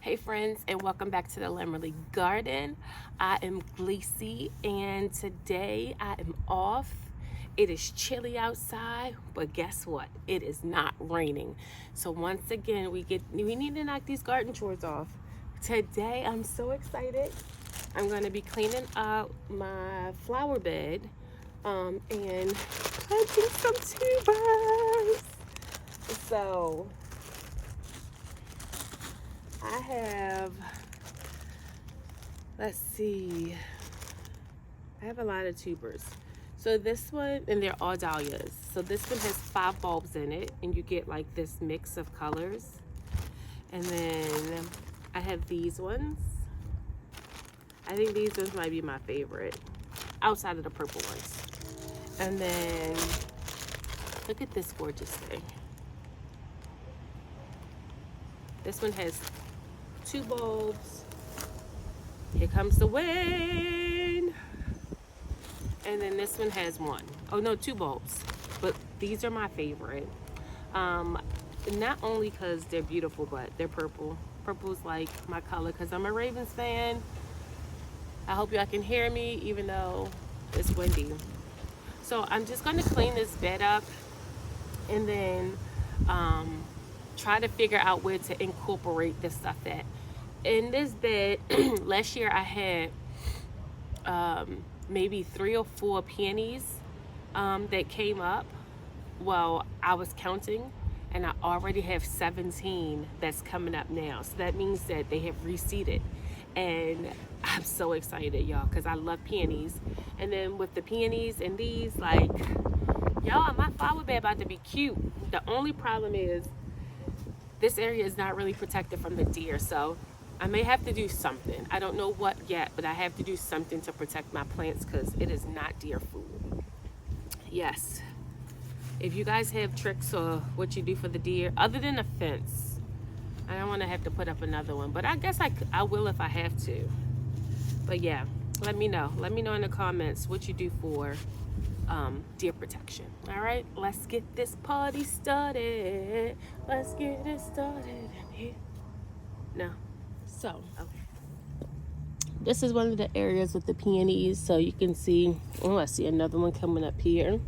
Hey friends, and welcome back to the Lemmerly Garden. I am Gleesy, and today I am off. It is chilly outside, but guess what? It is not raining. So once again, we need to knock these garden chores off. Today I'm so excited. I'm going to be cleaning up my flower bed and planting some tubers. So I have, let's see, I have a lot of tubers. So this one, and they're all dahlias. So this one has 5 bulbs in it, and you get like this mix of colors. And then I have these ones. I think these ones might be my favorite, outside of the purple ones. And then, look at this gorgeous thing. This one has 2 bulbs. Here comes the wind. And then this one has 1. Oh no, 2 bulbs. But these are my favorite. Not only because they're beautiful, but they're purple. Purple's like my color because I'm a Ravens fan. I hope y'all can hear me even though it's windy. So I'm just going to clean this bed up and then try to figure out where to incorporate this stuff at. In this bed, last year I had maybe 3 or 4 peonies that came up. Well, I was counting, and I already have 17 that's coming up now. So that means that they have reseeded. And I'm so excited, y'all, because I love peonies. And then with the peonies and these, like, y'all, my flower bed about to be cute. The only problem is this area is not really protected from the deer, so I may have to do something. I don't know what yet, but I have to do something to protect my plants because it is not deer food. Yes. If you guys have tricks or what you do for the deer, other than a fence, I don't want to have to put up another one, but I guess I will if I have to. But yeah, let me know. Let me know in the comments what you do for deer protection. All right, let's get this party started. Let's get it started in here. No. So, okay. This is one of the areas with the peonies. So you can see, oh, I see another one coming up here.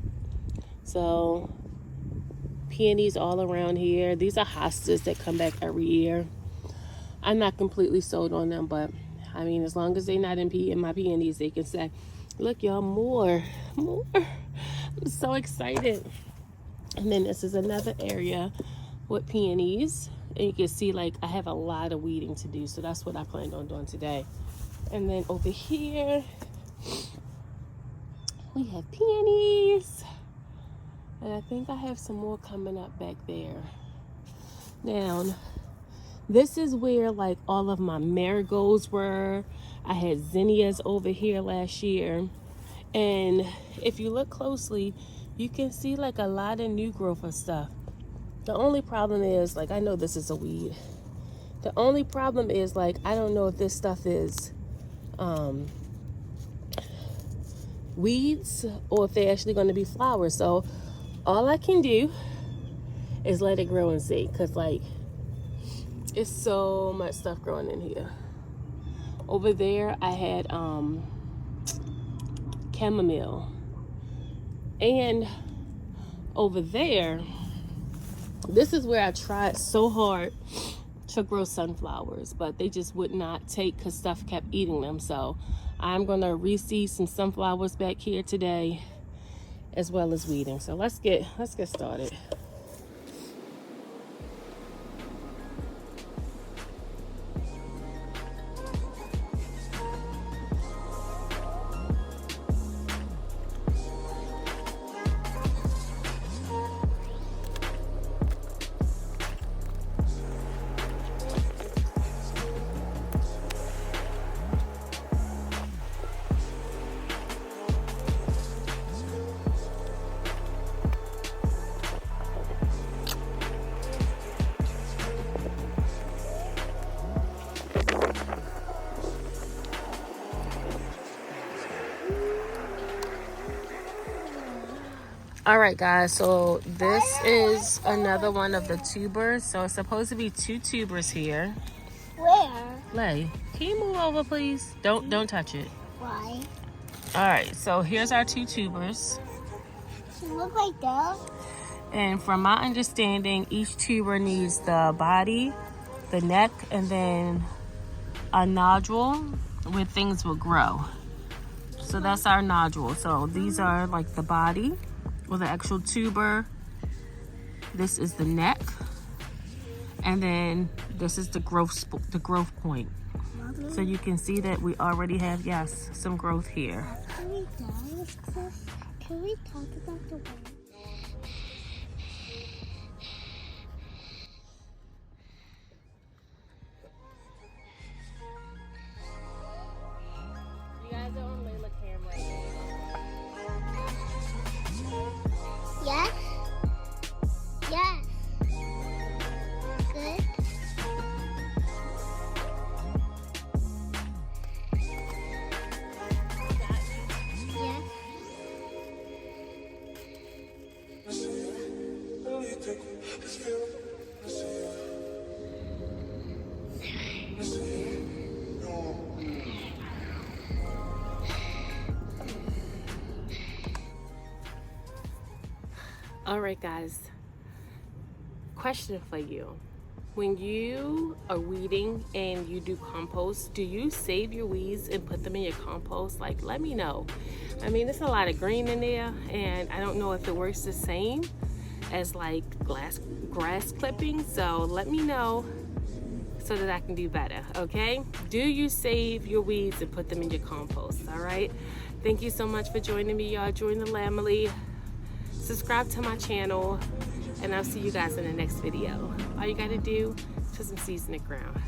So peonies all around here. These are hostas that come back every year. I'm not completely sold on them, but I mean, as long as they're not impeding my peonies, they can say, look, y'all, more. I'm so excited. And then this is another area with peonies. And you can see, like, I have a lot of weeding to do. So that's what I planned on doing today. And then over here, we have peonies. And I think I have some more coming up back there. Now, this is where, like, all of my marigolds were. I had zinnias over here last year. And if you look closely, you can see, like, a lot of new growth of stuff. The only problem is, like, I know this is a weed. The only problem is, like, I don't know if this stuff is weeds or if they're actually going to be flowers. So all I can do is let it grow and see. Because, like, it's so much stuff growing in here. Over there, I had chamomile. And over there, this is where I tried so hard to grow sunflowers, but they just would not take because stuff kept eating them. So I'm going to reseed some sunflowers back here today, as well as weeding. So let's get started. All right, guys, so this is another one of the tubers. So it's supposed to be 2 tubers here. Where? Lay. Can you move over, please? Don't touch it. Why? All right, so here's our 2 tubers. Does it look like that? And from my understanding, each tuber needs the body, the neck, and then a nodule where things will grow. So that's our nodule. So these are like the body or the actual tuber. This is the neck. And then this is the growth point. So you can see that we already have, yes, some growth here. Can we dance, Cliff? Can we talk about the weather? You guys are on Layla camera. Yes? Yes. Good. Yes. All right, guys. Question for you. When you are weeding and you do compost, do you save your weeds and put them in your compost? Like, let me know. I mean, there's a lot of green in there, and I don't know if it works the same as like grass clippings. So let me know so that I can do better, okay? Do you save your weeds and put them in your compost, all right? Thank you so much for joining me, y'all. Join the family. Subscribe to my channel, and I'll see you guys in the next video. All you gotta do is put some seeds in the ground.